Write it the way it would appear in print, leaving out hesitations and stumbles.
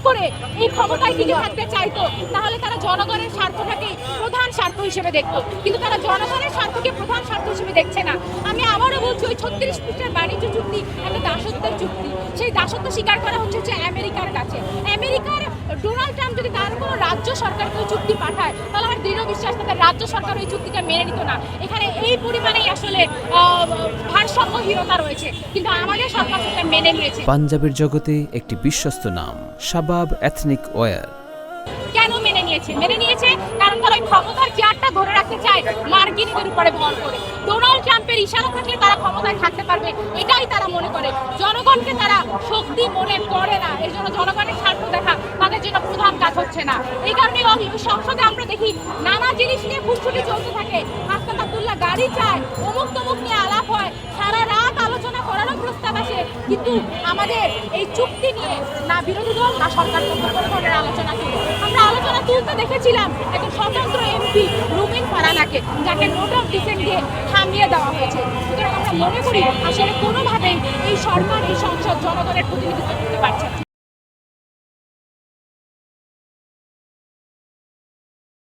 করে এই ক্ষমতায় টিকে থাকতে চাইতো, তাহলে তারা জনগণের স্বার্থটাকে প্রধান স্বার্থ হিসেবে দেখতো, কিন্তু তারা জনগণের স্বার্থকে প্রধান স্বার্থ হিসেবে দেখছে না। আমি আবারও বলছি, ওই 36 পৃষ্ঠার বাণিজ্য চুক্তি একটা দাসত্বের চুক্তি। সেই দাসত্ব স্বীকার করা হচ্ছে আমেরিকার কাছে। আমেরিকার ডোনাল্ড ট্রাম্প যদি তার কোনো রাজ্য সরকারকে ওই চুক্তি পাঠায়, তাহলে আমার দৃঢ় বিশ্বাস তাদের রাজ্য সরকার ওই চুক্তিটা মেনে নিত না। এখানে এই পরিমাণেই আসলে ভারসাম্যহীনতা রয়েছে, কিন্তু আমাদের সরকার সেটা মেনে নিয়েছে। পাঞ্জাবের জগতে একটি বিশ্বস্ত নাম শাবাব এথনিক ওয়্যার। কেন মেনে নিয়েছে? মেনে নিয়েছে কারণ তারা ওই ক্ষমতার চেয়ারটা ধরে রাখতে চায় মার্কিনীদের উপরে ভর করে। ডোনাল্ড ট্রাম্পের ইশারা থাকলে তারা ক্ষমতায় থাকতে পারবে, এটাই তারা মনে করে। জনগণকে তারা শক্তি মনে করে না, এর জন্য জনগণের স্বার্থ দেখা তাদের জন্য প্রধান কাজ হচ্ছে না। এই কারণে সংসদে আমরা দেখি নানা জিনিস নিয়ে খুঁজছুটি চলতে থাকে। হাসনাত আব্দুল্লাহ গাড়ি চায়, অমুক তমুক নিয়ে আলাপ হয়, সারা রাত আলোচনা করারও প্রস্তাব আসে, কিন্তু আমাদের এই চুক্তি নিয়ে না বিরোধী দল না সরকার কোনো ধরনের আলোচনা তুলে। আমরা আলোচনা তুলতে দেখেছিলাম একটা স্বতন্ত্র এমপি রুমিন ফারানাকে, যাকে নোট অফ ডিসেন্ট দিয়ে থামিয়ে দেওয়া হয়েছে। সুতরাং আমরা মনে করি আসলে কোনোভাবেই এই সরকার এই সংসদ জনগণের প্রতিনিধিত্ব করতে পারছে না।